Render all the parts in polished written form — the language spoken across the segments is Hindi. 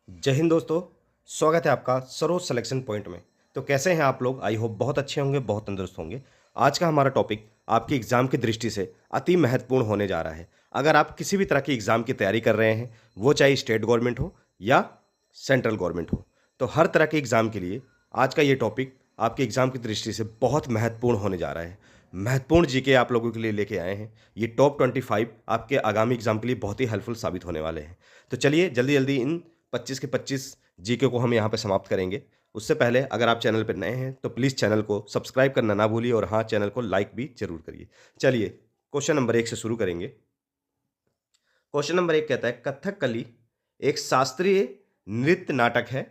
जय हिंद दोस्तों। स्वागत है आपका सरोज सिलेक्शन पॉइंट में। तो कैसे हैं आप लोग? आई होप बहुत अच्छे होंगे, बहुत तंदुरुस्त होंगे। आज का हमारा टॉपिक आपकी एग्ज़ाम की दृष्टि से अति महत्वपूर्ण होने जा रहा है। अगर आप किसी भी तरह की एग्ज़ाम की तैयारी कर रहे हैं, वो चाहे स्टेट गवर्नमेंट हो या सेंट्रल गवर्नमेंट हो, तो हर तरह के एग्ज़ाम के लिए आज का ये टॉपिक आपके एग्ज़ाम की दृष्टि से बहुत महत्वपूर्ण होने जा रहा है। महत्वपूर्ण जीके आप लोगों के लिए लेके आए हैं। ये टॉप 25 आपके आगामी एग्ज़ाम के लिए बहुत ही हेल्पफुल साबित होने वाले हैं। तो चलिए जल्दी जल्दी इन 25 के 25 जीके को हम यहाँ पे समाप्त करेंगे। उससे पहले अगर आप चैनल पर नए हैं तो प्लीज़ चैनल को सब्सक्राइब करना ना भूलिए और हाँ, चैनल को लाइक भी ज़रूर करिए। चलिए क्वेश्चन नंबर 1 से शुरू करेंगे। क्वेश्चन नंबर 1 कहता है कथकली एक शास्त्रीय नृत्य नाटक है,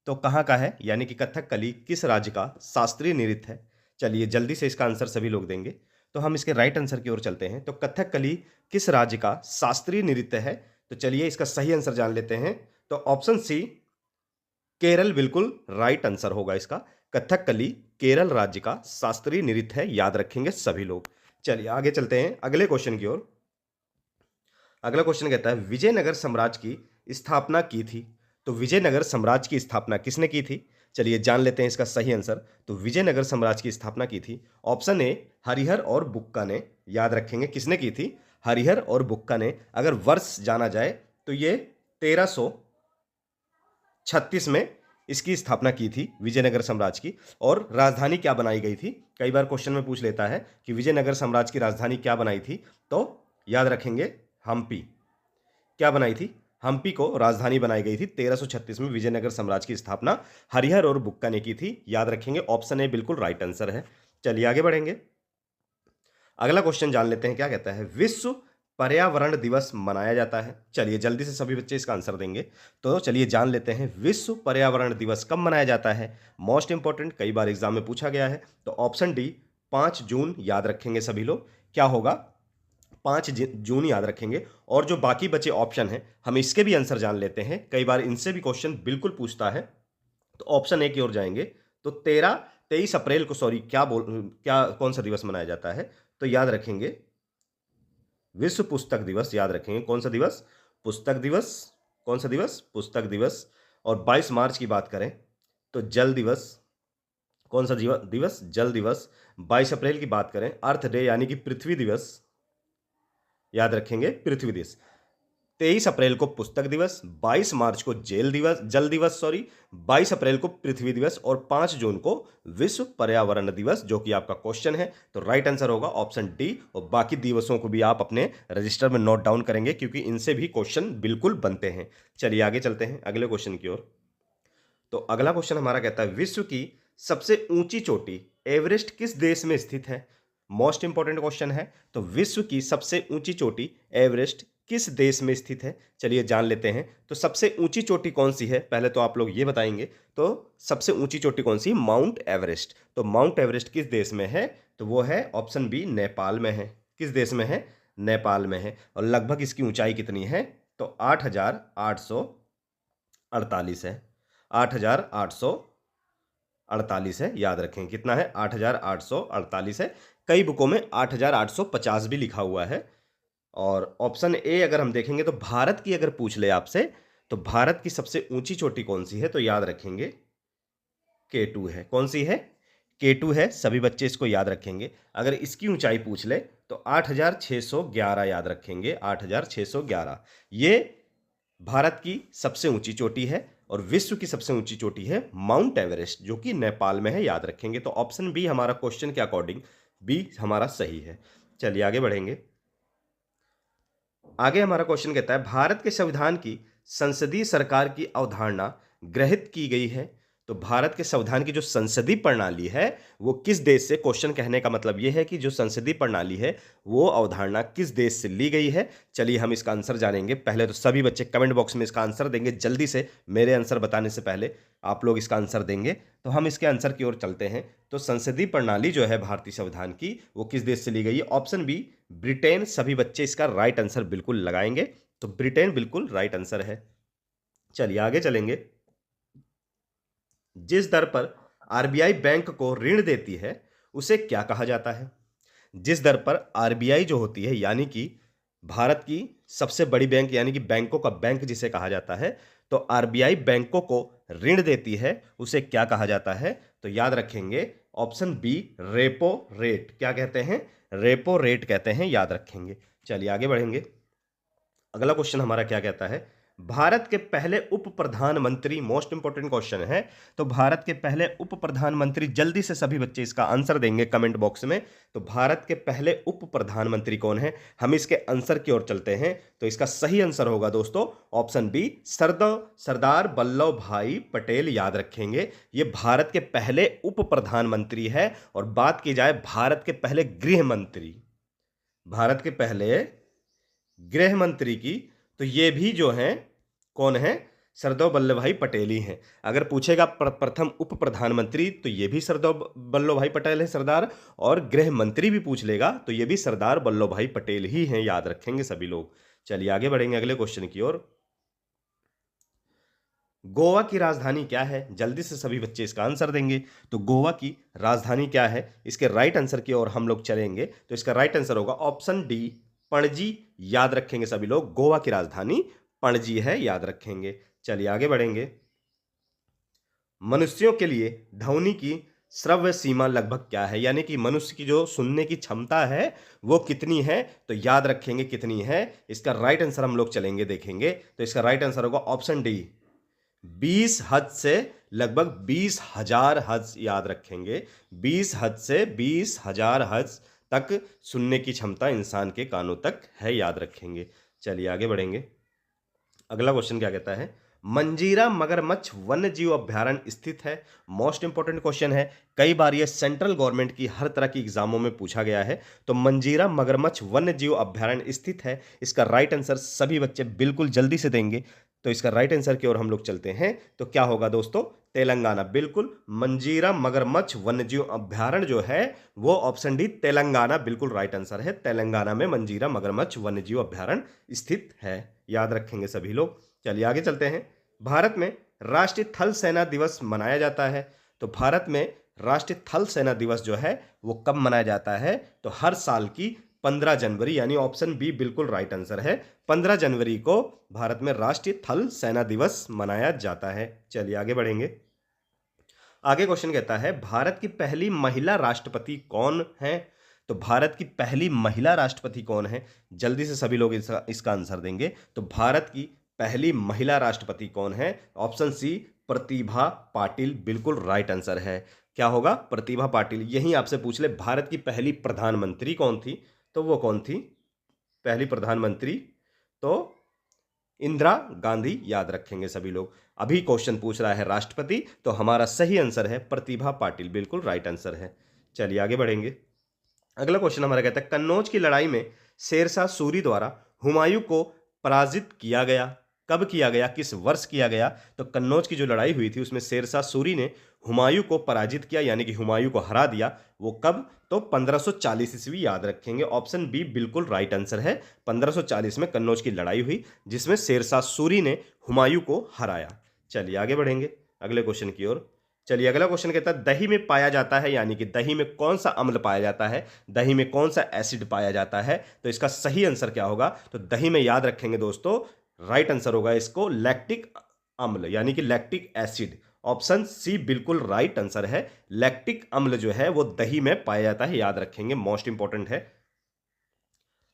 तो कहाँ का है? यानी कि कथकली किस राज्य का शास्त्रीय नृत्य है? चलिए जल्दी से इसका आंसर सभी लोग देंगे। तो हम इसके राइट आंसर की ओर चलते हैं। तो कथकली किस राज्य का शास्त्रीय नृत्य है? तो चलिए इसका सही आंसर जान लेते हैं। तो ऑप्शन सी केरल बिल्कुल राइट आंसर होगा इसका। कथकली केरल राज्य का शास्त्रीय नृत्य है, याद रखेंगे सभी लोग। चलिए आगे चलते हैं अगले क्वेश्चन की ओर। अगला क्वेश्चन कहता है विजयनगर साम्राज्य की स्थापना की थी, तो विजयनगर साम्राज्य की स्थापना किसने की थी? चलिए जान लेते हैं इसका सही आंसर। तो विजयनगर साम्राज्य की स्थापना की थी ऑप्शन ए हरिहर और बुक्का ने, याद रखेंगे किसने की थी? हरिहर और बुक्का ने। अगर वर्ष जाना जाए तो ये 1336 में इसकी स्थापना की थी विजयनगर साम्राज्य की। और राजधानी क्या बनाई गई थी? कई बार क्वेश्चन में पूछ लेता है कि विजयनगर साम्राज्य की राजधानी क्या बनाई थी, तो याद रखेंगे हम्पी। क्या बनाई थी? हम्पी को राजधानी बनाई गई थी। 1336 में विजयनगर साम्राज्य की स्थापना हरिहर और बुक्का ने की थी, याद रखेंगे ऑप्शन ए बिल्कुल राइट आंसर है। चलिए आगे बढ़ेंगे। अगला क्वेश्चन जान लेते हैं क्या कहता है। विश्व पर्यावरण दिवस मनाया जाता है, चलिए जल्दी से सभी बच्चे इसका आंसर देंगे। तो चलिए जान लेते हैं विश्व पर्यावरण दिवस कब मनाया जाता है। मोस्ट इंपॉर्टेंट, कई बार एग्जाम में पूछा गया है। तो ऑप्शन डी 5 जून, याद रखेंगे सभी लोग। क्या होगा? 5 जून याद रखेंगे। और जो बाकी बचे ऑप्शन हैं हम इसके भी आंसर जान लेते हैं, कई बार इनसे भी क्वेश्चन बिल्कुल पूछता है। तो ऑप्शन ए की ओर जाएंगे। तो 23 अप्रैल को, सॉरी क्या कौन सा दिवस मनाया जाता है? तो याद रखेंगे विश्व पुस्तक दिवस, याद रखेंगे कौन सा दिवस? पुस्तक दिवस। कौन सा दिवस? पुस्तक दिवस। और 22 मार्च की बात करें तो जल दिवस। कौन सा दिवस? जल दिवस। 22 अप्रैल की बात करें अर्थ डे यानी कि पृथ्वी दिवस, याद रखेंगे पृथ्वी दिवस। 23 अप्रैल को पुस्तक दिवस, 22 मार्च को जेल दिवस, जल दिवस सॉरी, 22 अप्रैल को पृथ्वी दिवस और 5 जून को विश्व पर्यावरण दिवस, जो कि आपका क्वेश्चन है। तो राइट आंसर होगा ऑप्शन डी। और बाकी दिवसों को भी आप अपने रजिस्टर में नोट डाउन करेंगे क्योंकि इनसे भी क्वेश्चन बिल्कुल बनते हैं। चलिए आगे चलते हैं अगले क्वेश्चन की ओर। तो अगला क्वेश्चन हमारा कहता है विश्व की सबसे ऊंची चोटी एवरेस्ट किस देश में स्थित है? मोस्ट इंपॉर्टेंट क्वेश्चन है। तो विश्व की सबसे ऊंची चोटी एवरेस्ट किस देश में स्थित है? चलिए जान लेते हैं। तो सबसे ऊंची चोटी कौन सी है, पहले तो आप लोग ये बताएंगे। तो सबसे ऊंची चोटी कौन सी? Mount Everest. तो माउंट एवरेस्ट किस देश में है? तो वो है ऑप्शन बी नेपाल में है। किस देश में है? नेपाल में है। और लगभग इसकी ऊंचाई कितनी है? तो 8,848 है। 8,848 है, याद रखें कितना है? 8,848 है। कई बुकों में 8,850 भी लिखा हुआ है। और ऑप्शन ए अगर हम देखेंगे तो भारत की अगर पूछ ले आपसे तो भारत की सबसे ऊंची चोटी कौन सी है? तो याद रखेंगे K2 है। कौन सी है? K2 है। सभी बच्चे इसको याद रखेंगे। अगर इसकी ऊंचाई पूछ ले तो 8,611 याद रखेंगे, 8,611। ये भारत की सबसे ऊंची चोटी है। और विश्व की सबसे ऊंची चोटी है माउंट एवरेस्ट, जो कि नेपाल में है, याद रखेंगे। तो ऑप्शन बी हमारा क्वेश्चन के अकॉर्डिंग बी हमारा सही है। चलिए आगे बढ़ेंगे। आगे हमारा क्वेश्चन कहता है भारत के संविधान की संसदीय सरकार की अवधारणा ग्रहित की गई है। तो भारत के संविधान की जो संसदीय प्रणाली है वो किस देश से, क्वेश्चन कहने का मतलब ये है कि जो संसदीय प्रणाली है वो अवधारणा किस देश से ली गई है। चलिए हम इसका आंसर जानेंगे। पहले तो सभी बच्चे कमेंट बॉक्स में इसका आंसर देंगे जल्दी से, मेरे आंसर बताने से पहले आप लोग इसका आंसर देंगे। तो हम इसके आंसर की ओर चलते हैं। तो संसदीय प्रणाली जो है भारतीय संविधान की वो किस देश से ली गई है? Option B Britain. सभी बच्चे इसका राइट आंसर बिल्कुल लगाएंगे। तो ब्रिटेन बिल्कुल राइट आंसर है। चलिए आगे चलेंगे। जिस दर पर आरबीआई बैंक को ऋण देती है उसे क्या कहा जाता है? जिस दर पर आरबीआई जो होती है यानी कि भारत की सबसे बड़ी बैंक यानी कि बैंकों का बैंक जिसे कहा जाता है, तो आरबीआई बैंकों को ऋण देती है, उसे क्या कहा जाता है? तो याद रखेंगे ऑप्शन बी, रेपो रेट। क्या कहते हैं? रेपो रेट कहते हैं, याद रखेंगे। चलिए आगे बढ़ेंगे। अगला क्वेश्चन हमारा क्या कहता है? भारत के पहले उप प्रधानमंत्री, मोस्ट इंपोर्टेंट क्वेश्चन है। तो भारत के पहले उप प्रधानमंत्री, जल्दी से सभी बच्चे इसका आंसर देंगे कमेंट बॉक्स में। तो भारत के पहले उप प्रधानमंत्री कौन है? हम इसके आंसर की ओर चलते हैं। तो इसका सही आंसर होगा दोस्तों ऑप्शन बी, सरदार वल्लभ भाई पटेल। याद रखेंगे ये भारत के पहले उप प्रधानमंत्री है। और बात की जाए भारत के पहले गृह मंत्री, भारत के पहले गृह मंत्री की, तो ये भी जो हैं कौन है? सरदार वल्लभ भाई पटेल ही हैं। अगर पूछेगा प्रथम उप प्रधानमंत्री, तो ये भी सरदार वल्लभ भाई पटेल है सरदार। और गृह मंत्री भी पूछ लेगा तो ये भी सरदार वल्लभ भाई पटेल ही हैं, याद रखेंगे सभी लोग। चलिए आगे बढ़ेंगे अगले क्वेश्चन की ओर। गोवा की राजधानी क्या है? जल्दी से सभी बच्चे इसका आंसर देंगे। तो गोवा की राजधानी क्या है? इसके राइट आंसर की ओर हम लोग चलेंगे। तो इसका राइट आंसर होगा ऑप्शन डी, पणजी। याद रखेंगे सभी लोग, गोवा की राजधानी पणजी है, याद रखेंगे। चलिए आगे बढ़ेंगे। मनुष्यों के लिए ध्वनि की श्रव्य सीमा लगभग क्या है? यानी कि मनुष्य की जो सुनने की क्षमता है वो कितनी है? तो याद रखेंगे कितनी है। इसका राइट आंसर हम लोग चलेंगे देखेंगे। तो इसका राइट आंसर होगा ऑप्शन डी, 20 हर्ट्ज से लगभग 20,000 हर्ट्ज। याद रखेंगे 20 हर्ट्ज से 20,000 हर्ट्ज तक सुनने की क्षमता इंसान के कानों तक है, याद रखेंगे। चलिए आगे बढ़ेंगे। अगला क्वेश्चन क्या कहता है? मंजीरा मगरमच्छ वन्य जीव अभ्यारण्य स्थित है। मोस्ट इंपोर्टेंट क्वेश्चन है, कई बार ये सेंट्रल गवर्नमेंट की हर तरह की एग्जामों में पूछा गया है। तो मंजीरा मगरमच्छ वन्य जीव अभ्यारण्य स्थित है, इसका राइट आंसर सभी बच्चे बिल्कुल जल्दी से देंगे। तो इसका राइट आंसर की ओर हम लोग चलते हैं। तो क्या होगा दोस्तों? तेलंगाना। बिल्कुल, मंजीरा मगरमच्छ वन्यजीव अभ्यारण्य जो है वो ऑप्शन डी, तेलंगाना, बिल्कुल राइट आंसर है। तेलंगाना में मंजीरा मगरमच्छ वन्यजीव अभ्यारण्य स्थित है, याद रखेंगे सभी लोग। चलिए आगे चलते हैं। भारत में राष्ट्रीय थल सेना दिवस मनाया जाता है। तो भारत में राष्ट्रीय थल सेना दिवस जो है वो कब मनाया जाता है? तो हर साल की 15 जनवरी, यानी ऑप्शन बी बिल्कुल राइट आंसर है। 15 जनवरी को भारत में राष्ट्रीय थल सेना दिवस मनाया जाता है। चलिए आगे बढ़ेंगे। आगे क्वेश्चन कहता है, भारत की पहली महिला राष्ट्रपति कौन है? तो भारत की पहली महिला राष्ट्रपति कौन है? जल्दी से सभी लोग इसका आंसर देंगे। तो भारत की पहली महिला राष्ट्रपति कौन है? ऑप्शन सी, प्रतिभा पाटिल, बिल्कुल राइट आंसर है। क्या होगा? प्रतिभा पाटिल। यही आपसे पूछ ले भारत की पहली प्रधानमंत्री कौन थी, तो वो कौन थी पहली प्रधानमंत्री? तो इंदिरा गांधी, याद रखेंगे सभी लोग। अभी क्वेश्चन पूछ रहा है राष्ट्रपति, तो हमारा सही आंसर है प्रतिभा पाटिल, बिल्कुल राइट आंसर है। चलिए आगे बढ़ेंगे। अगला क्वेश्चन हमारा कहता है, कन्नौज की लड़ाई में शेरशाह सूरी द्वारा हुमायूं को पराजित किया गया, कब किया गया, किस वर्ष किया गया? तो कन्नौज की जो लड़ाई हुई थी उसमें शेरशाह सूरी ने हुमायूं को पराजित किया, यानी कि हुमायूं को हरा दिया। वो कब? तो 1540 ईस्वी, याद रखेंगे। ऑप्शन बी बिल्कुल राइट आंसर है। 1540 में कन्नौज की लड़ाई हुई जिसमें शेरशाह सूरी ने हुमायूं को हराया। चलिए आगे बढ़ेंगे अगले क्वेश्चन की ओर। चलिए अगला क्वेश्चन कहता है, दही में पाया जाता है, यानी कि दही में कौन सा अम्ल पाया जाता है, दही में कौन सा एसिड पाया जाता है? तो इसका सही आंसर क्या होगा? तो दही में, याद रखेंगे दोस्तों, राइट आंसर होगा इसको लैक्टिक अम्ल, यानी कि लैक्टिक एसिड। ऑप्शन सी बिल्कुल राइट आंसर है। लैक्टिक अम्ल जो है वो दही में पाया जाता है, याद रखेंगे, मोस्ट इंपॉर्टेंट है।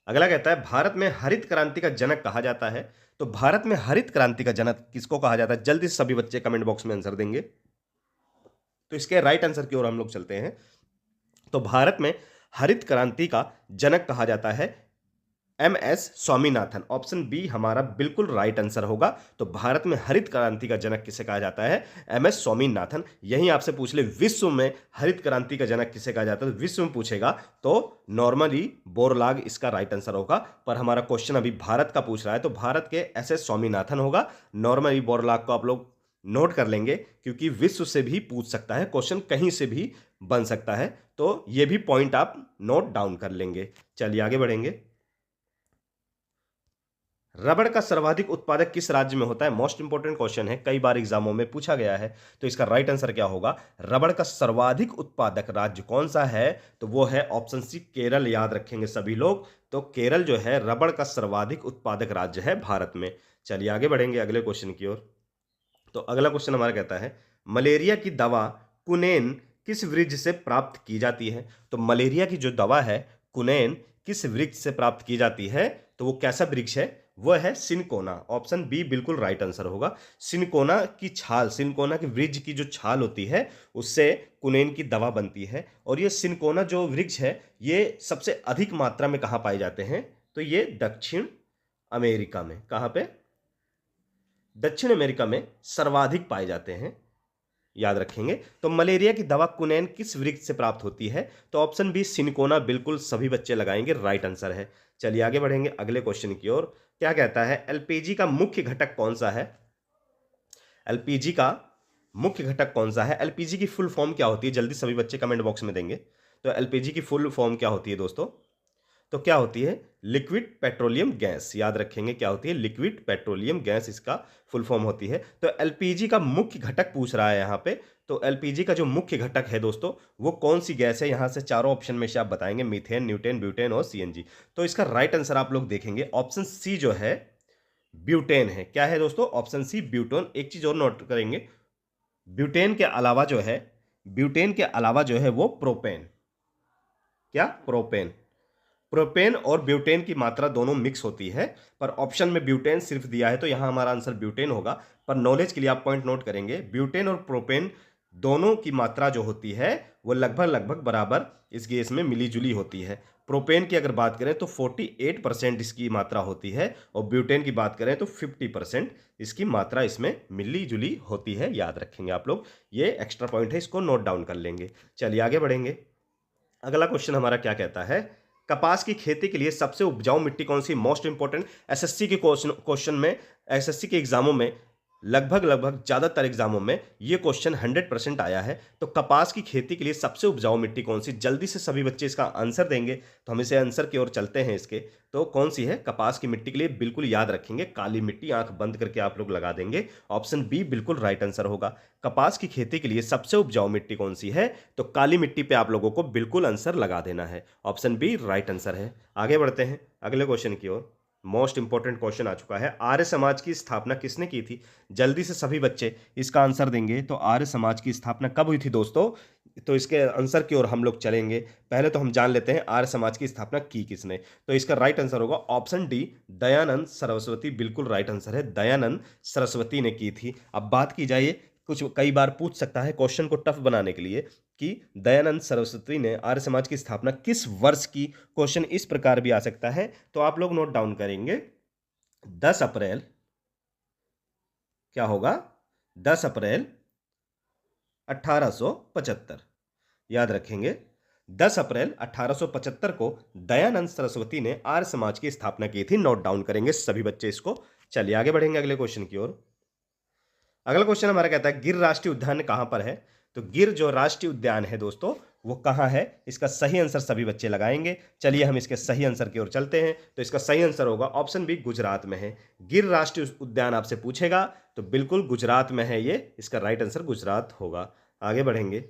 अगला कहता है, भारत में हरित क्रांति का जनक कहा जाता है। तो भारत में हरित क्रांति का जनक किसको कहा जाता है? जल्दी से सभी बच्चे कमेंट बॉक्स में आंसर देंगे। तो इसके राइट आंसर की ओर हम लोग चलते हैं। तो भारत में हरित क्रांति का जनक कहा जाता है MS स्वामीनाथन। ऑप्शन बी हमारा बिल्कुल राइट आंसर होगा। तो भारत में हरित क्रांति का जनक किसे कहा जाता है? MS स्वामीनाथन। यही आपसे पूछ ले विश्व में हरित क्रांति का जनक किसे कहा जाता है, विश्व में पूछेगा तो नॉर्मली बोरलाग इसका राइट आंसर होगा। पर हमारा क्वेश्चन अभी भारत का पूछ रहा है तो भारत के SS स्वामीनाथन होगा। नॉर्मली बोरलाग को आप लोग नोट कर लेंगे क्योंकि विश्व से भी पूछ सकता है क्वेश्चन, कहीं से भी बन सकता है, तो ये भी पॉइंट आप नोट डाउन कर लेंगे। चलिए आगे बढ़ेंगे। रबड़ का सर्वाधिक उत्पादक किस राज्य में होता है? मोस्ट इंपोर्टेंट क्वेश्चन है, कई बार एग्जामों में पूछा गया है। तो इसका राइट आंसर क्या होगा? रबड़ का सर्वाधिक उत्पादक राज्य कौन सा है? तो वो है ऑप्शन सी केरल। याद रखेंगे सभी लोग। तो केरल जो है रबड़ का सर्वाधिक उत्पादक राज्य है भारत में। चलिए आगे बढ़ेंगे अगले क्वेश्चन की ओर। तो अगला क्वेश्चन हमारा कहता है मलेरिया की दवा कुनेन किस वृक्ष से प्राप्त की जाती है? तो मलेरिया की जो दवा है कुनेन किस वृक्ष से प्राप्त की जाती है? तो वो कैसा वृक्ष है? वो है सिनकोना। ऑप्शन बी बिल्कुल राइट आंसर होगा। सिनकोना की छाल, सिनकोना के वृक्ष की जो छाल होती है उससे कुनेन की दवा बनती है। और ये सिनकोना जो वृक्ष है ये सबसे अधिक मात्रा में कहाँ पाए जाते हैं? तो ये दक्षिण अमेरिका में। कहाँ पे? दक्षिण अमेरिका में सर्वाधिक पाए जाते हैं। याद रखेंगे। तो मलेरिया की दवा कुनैन किस वृक्ष से प्राप्त होती है? तो ऑप्शन बी सिनकोना बिल्कुल सभी बच्चे लगाएंगे, राइट आंसर है। चलिए आगे बढ़ेंगे अगले क्वेश्चन की ओर। क्या कहता है एलपीजी का मुख्य घटक कौन सा है? एलपीजी का मुख्य घटक कौन सा है? एलपीजी की फुल फॉर्म क्या होती है? जल्दी सभी बच्चे कमेंट बॉक्स में देंगे। तो एलपीजी की फुल फॉर्म क्या होती है दोस्तों? तो क्या होती है? Liquid petroleum gas. याद रखेंगे क्या होती है? लिक्विड पेट्रोलियम गैस इसका फुल फॉर्म होती है। तो एलपीजी का मुख्य घटक पूछ रहा है यहाँ पे। तो एलपीजी का जो मुख्य घटक है दोस्तों वो कौन सी गैस है? यहाँ से चारों ऑप्शन में से आप बताएंगे, मीथेन, न्यूटेन, ब्यूटेन और सीएनजी। तो इसका राइट आंसर आप लोग देखेंगे ऑप्शन सी जो है ब्यूटेन है। क्या है दोस्तों? Option C butane. एक चीज और नोट करेंगे, ब्यूटेन के अलावा जो है, ब्यूटेन के अलावा जो है वो प्रोपेन। क्या? प्रोपेन। प्रोपेन और ब्यूटेन की मात्रा दोनों मिक्स होती है, पर ऑप्शन में ब्यूटेन सिर्फ दिया है तो यहां हमारा आंसर ब्यूटेन होगा। पर नॉलेज के लिए आप पॉइंट नोट करेंगे, ब्यूटेन और प्रोपेन दोनों की मात्रा जो होती है वो लगभग लगभग बराबर इस गैस में मिली जुली होती है। प्रोपेन की अगर बात करें तो 48% इसकी मात्रा होती है और ब्यूटेन की बात करें तो 50% इसकी मात्रा इसमें मिली जुली होती है। याद रखेंगे आप लोग, ये एक्स्ट्रा पॉइंट है, इसको नोट डाउन कर लेंगे। चलिए आगे बढ़ेंगे। अगला क्वेश्चन हमारा क्या कहता है कपास की खेती के लिए सबसे उपजाऊ मिट्टी कौन सी? मोस्ट इंपोर्टेंट एसएससी के क्वेश्चन में, एसएससी के एग्जामों में लगभग लगभग ज्यादातर एग्जामों में ये क्वेश्चन 100% आया है। तो कपास की खेती के लिए सबसे उपजाऊ मिट्टी कौन सी? जल्दी से सभी बच्चे इसका आंसर देंगे। तो हम इसे आंसर की ओर चलते हैं इसके। तो कौन सी है कपास की मिट्टी के लिए? बिल्कुल याद रखेंगे, काली मिट्टी। आंख बंद करके आप लोग लगा देंगे, ऑप्शन बी बिल्कुल राइट आंसर होगा। कपास की खेती के लिए सबसे उपजाऊ मिट्टी कौन सी है? तो काली मिट्टी पे आप लोगों को बिल्कुल आंसर लगा देना है, ऑप्शन बी राइट आंसर है। आगे बढ़ते हैं अगले क्वेश्चन की ओर। मोस्ट इंपॉर्टेंट क्वेश्चन आ चुका है, आर्य समाज की स्थापना किसने की थी? जल्दी से सभी बच्चे इसका आंसर देंगे। तो आर्य समाज की स्थापना कब हुई थी दोस्तों? तो इसके आंसर की ओर हम लोग चलेंगे। पहले तो हम जान लेते हैं आर्य समाज की स्थापना की किसने। तो इसका राइट आंसर होगा ऑप्शन डी दयानंद सरस्वती। बिल्कुल राइट आंसर है, दयानंद सरस्वती ने की थी। अब बात की जाए, कुछ कई बार पूछ सकता है क्वेश्चन को टफ बनाने के लिए कि दयानंद सरस्वती ने आर्य समाज की स्थापना किस वर्ष की? क्वेश्चन इस प्रकार भी आ सकता है, तो आप लोग नोट डाउन करेंगे 10 अप्रैल, क्या होगा? 10 अप्रैल 1875। याद रखेंगे 10 अप्रैल 1875 को दयानंद सरस्वती ने आर्य समाज की स्थापना की थी। नोट डाउन करेंगे सभी बच्चे इसको। चलिए आगे बढ़ेंगे अगले क्वेश्चन की ओर। अगला क्वेश्चन हमारा कहता है गिर राष्ट्रीय उद्यान कहां पर है? तो गिर जो राष्ट्रीय उद्यान है दोस्तों वो कहां है? इसका सही आंसर सभी बच्चे लगाएंगे। चलिए हम इसके सही आंसर की ओर चलते हैं। तो इसका सही आंसर होगा ऑप्शन बी गुजरात में है। गिर राष्ट्रीय उद्यान आपसे पूछेगा तो बिल्कुल गुजरात में है ये, इसका राइट आंसर गुजरात होगा। आगे बढ़ेंगे।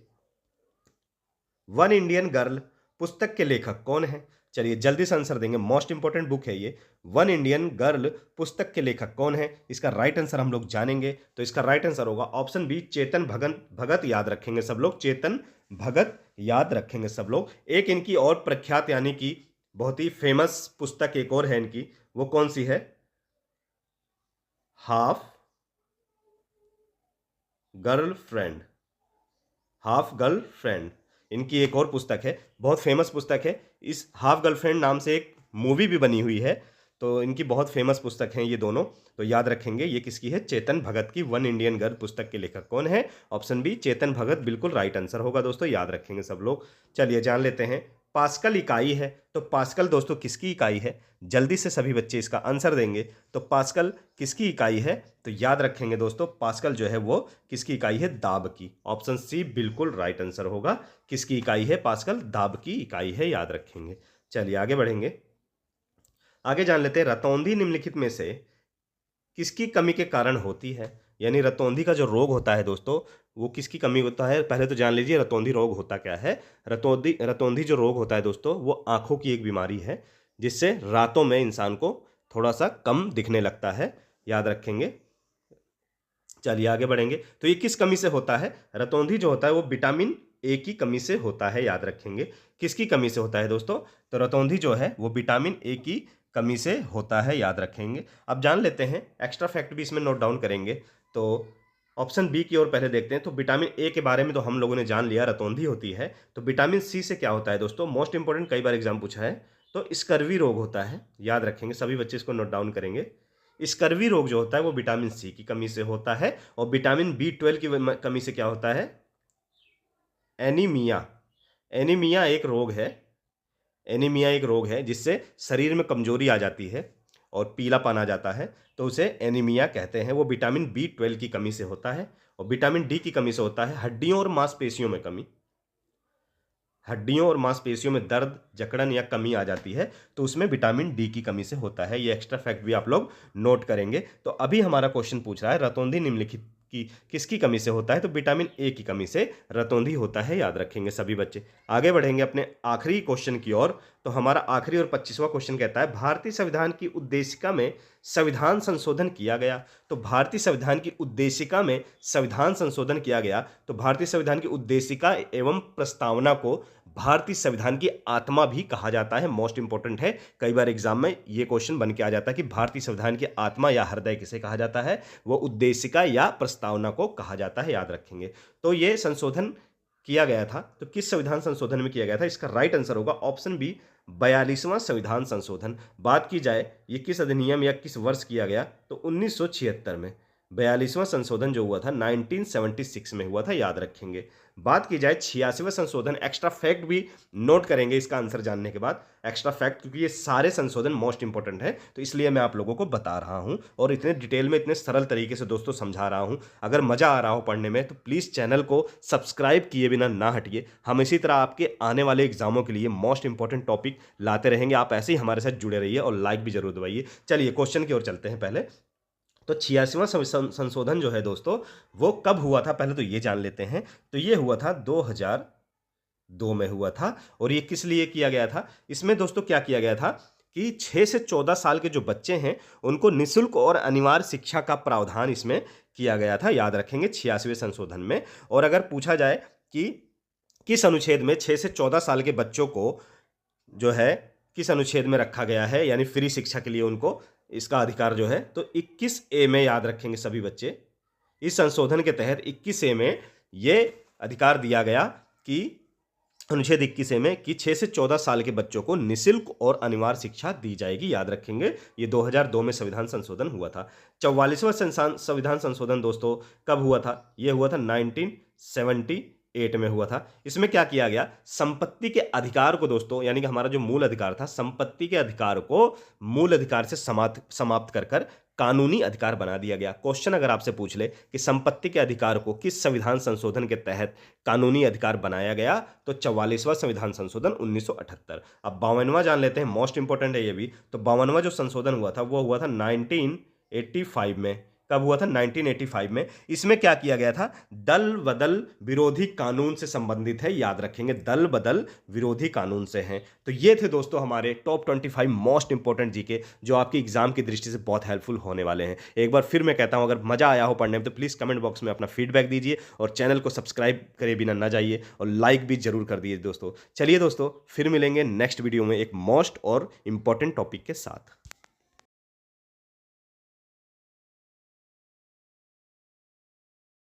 वन इंडियन गर्ल पुस्तक के लेखक कौन है? चलिए जल्दी से आंसर देंगे, मोस्ट इंपोर्टेंट बुक है ये। वन इंडियन गर्ल पुस्तक के लेखक कौन है? इसका राइट आंसर हम लोग जानेंगे। तो इसका राइट आंसर होगा ऑप्शन बी चेतन भगत। याद रखेंगे सब लोग, चेतन भगत याद रखेंगे सब लोग। एक इनकी और प्रख्यात यानी कि बहुत ही फेमस पुस्तक एक और है इनकी, वो कौन सी है? Half girlfriend. हाफ गर्लफ्रेंड इनकी एक और पुस्तक है, बहुत फेमस पुस्तक है। इस हाफ गर्लफ्रेंड नाम से एक मूवी भी बनी हुई है। तो इनकी बहुत फेमस पुस्तक हैं ये दोनों। तो याद रखेंगे ये किसकी है? चेतन भगत की। वन इंडियन गर्ल पुस्तक के लेखक कौन है? ऑप्शन बी चेतन भगत बिल्कुल राइट आंसर होगा दोस्तों, याद रखेंगे सब लोग। चलिए जान लेते हैं पास्कल इकाई है। तो पास्कल दोस्तों किसकी इकाई है? जल्दी से सभी बच्चे इसका आंसर देंगे। तो पास्कल किसकी इकाई है? तो याद रखेंगे दोस्तों पास्कल जो है वो किसकी इकाई है? दाब की। ऑप्शन सी बिल्कुल राइट आंसर होगा। किसकी इकाई है पास्कल? दाब की इकाई है, याद रखेंगे। चलिए आगे बढ़ेंगे। आगे जान लेते हैं, रतौंधी निम्नलिखित में से किसकी कमी के कारण होती है। यानी रतौंधी का जो रोग होता है दोस्तों, वो किसकी कमी होता है। पहले तो जान लीजिए रतौंधी रोग होता क्या है। रतौंधी जो रोग होता है दोस्तों, वो आंखों की एक बीमारी है जिससे रातों में इंसान को थोड़ा सा कम दिखने लगता है, याद रखेंगे। चलिए आगे बढ़ेंगे। तो ये किस कमी से होता है। रतौंधी जो होता है वो विटामिन ए की कमी से होता है, याद रखेंगे। किसकी कमी से होता है दोस्तों, तो रतौंधी जो है वो विटामिन ए की कमी से होता है, याद रखेंगे। अब जान लेते हैं, एक्स्ट्रा फैक्ट भी इसमें नोट डाउन करेंगे। तो ऑप्शन बी की ओर पहले देखते हैं। तो विटामिन ए के बारे में तो हम लोगों ने जान लिया, रतौंधी होती है। तो विटामिन सी से क्या होता है दोस्तों, मोस्ट इंपॉर्टेंट, कई बार एग्जाम पूछा है। तो स्कर्वी रोग होता है, याद रखेंगे। सभी बच्चे इसको नोट डाउन करेंगे। स्कर्वी रोग जो होता है वो विटामिन सी की कमी से होता है। और विटामिन बी 12 की कमी से क्या होता है, एनीमिया। एनीमिया एक रोग है, एनीमिया एक रोग है जिससे शरीर में कमजोरी आ जाती है और पीलापन आ जाता है, तो उसे एनीमिया कहते हैं। वो विटामिन बी 12 की कमी से होता है। और विटामिन डी की कमी से होता है हड्डियों और मांसपेशियों में कमी। हड्डियों और मांसपेशियों में दर्द, जकड़न या कमी आ जाती है, तो उसमें विटामिन डी की कमी से होता है। ये एक्स्ट्रा फैक्ट भी आप लोग नोट करेंगे। तो अभी हमारा क्वेश्चन पूछ रहा है रतौंधी निम्नलिखित की किसकी कमी से होता है, तो विटामिन ए की कमी से रतौंधी होता है, याद रखेंगे सभी बच्चे। आगे बढ़ेंगे अपने आखिरी क्वेश्चन की ओर। तो हमारा आखिरी और 25वां क्वेश्चन कहता है, भारतीय संविधान की उद्देशिका में संविधान संशोधन किया गया। तो भारतीय संविधान की उद्देशिका में संविधान संशोधन किया गया। तो भारतीय संविधान की उद्देशिका एवं प्रस्तावना को भारतीय संविधान की आत्मा भी कहा जाता है। मोस्ट इंपॉर्टेंट है, कई बार एग्जाम में ये क्वेश्चन बन के आ जाता है कि भारतीय संविधान की आत्मा या हृदय किसे कहा जाता है, वो उद्देशिका या प्रस्तावना को कहा जाता है, याद रखेंगे। तो ये संशोधन किया गया था, तो किस संविधान संशोधन में किया गया था, इसका राइट आंसर होगा ऑप्शन बी, 42वां संविधान संशोधन। बात की जाए ये किस अधिनियम या किस वर्ष किया गया, तो 1976 में 42वां संशोधन जो हुआ था 1976 में हुआ था, याद रखेंगे। बात की जाए 86वां संशोधन, एक्स्ट्रा फैक्ट भी नोट करेंगे इसका आंसर जानने के बाद, एक्स्ट्रा फैक्ट, क्योंकि ये सारे संशोधन मोस्ट इंपॉर्टेंट है, तो इसलिए मैं आप लोगों को बता रहा हूं और इतने डिटेल में, इतने सरल तरीके से दोस्तों समझा रहा हूं। अगर मजा आ रहा हो पढ़ने में तो प्लीज चैनल को सब्सक्राइब किए बिना ना हटिए। हम इसी तरह आपके आने वाले एग्जामों के लिए मोस्ट इंपॉर्टेंट टॉपिक लाते रहेंगे। आप ऐसे ही हमारे साथ जुड़े रहिए और लाइक भी जरूर दबाइए। चलिए क्वेश्चन की ओर चलते हैं। पहले तो 86वां संशोधन जो है दोस्तों, वो कब हुआ था, पहले तो ये जान लेते हैं। तो ये हुआ था 2002 में हुआ था। और ये किस लिए किया गया था, इसमें दोस्तों क्या किया गया था कि 6 से 14 साल के जो बच्चे हैं उनको निःशुल्क और अनिवार्य शिक्षा का प्रावधान इसमें किया गया था, याद रखेंगे 86वें संशोधन में। और अगर पूछा जाए कि किस अनुच्छेद में 6 से 14 साल के बच्चों को जो है किस अनुच्छेद में रखा गया है, यानी फ्री शिक्षा के लिए उनको इसका अधिकार जो है, तो 21A में, याद रखेंगे सभी बच्चे। इस संशोधन के तहत 21A में ये अधिकार दिया गया कि अनुच्छेद 21A में कि 6 से 14 साल के बच्चों को निःशुल्क और अनिवार्य शिक्षा दी जाएगी, याद रखेंगे। ये 2002 में संविधान संशोधन हुआ था। 44वां संविधान संशोधन दोस्तों कब हुआ था, ये हुआ था 1978 में हुआ था। इसमें क्या किया गया, संपत्ति के अधिकार को दोस्तों, यानी कि हमारा जो मूल अधिकार था, संपत्ति के अधिकार को मूल अधिकार से समाप्त कर कानूनी अधिकार बना दिया गया। क्वेश्चन अगर आपसे पूछ ले कि संपत्ति के अधिकार को किस संविधान संशोधन के तहत कानूनी अधिकार बनाया गया, तो 44वां संविधान संशोधन 1978। अब 52वां जान लेते हैं, मोस्ट इंपॉर्टेंट है ये भी। तो 52वां जो संशोधन हुआ था वो हुआ था 1985 में। कब हुआ था, 1985 में। इसमें क्या किया गया था, दल बदल विरोधी कानून से संबंधित है, याद रखेंगे, दल बदल विरोधी कानून से हैं। तो ये थे दोस्तों हमारे टॉप 25 मोस्ट इंपॉर्टेंट जीके, जो आपकी एग्जाम की दृष्टि से बहुत हेल्पफुल होने वाले हैं। एक बार फिर मैं कहता हूं, अगर मजा आया हो पढ़ने में तो प्लीज कमेंट बॉक्स में अपना फीडबैक दीजिए और चैनल को सब्सक्राइब करे बिना ना जाइए और लाइक भी जरूर कर दीजिए दोस्तों। चलिए दोस्तों, फिर मिलेंगे नेक्स्ट वीडियो में एक मोस्ट और इंपॉर्टेंट टॉपिक के साथ।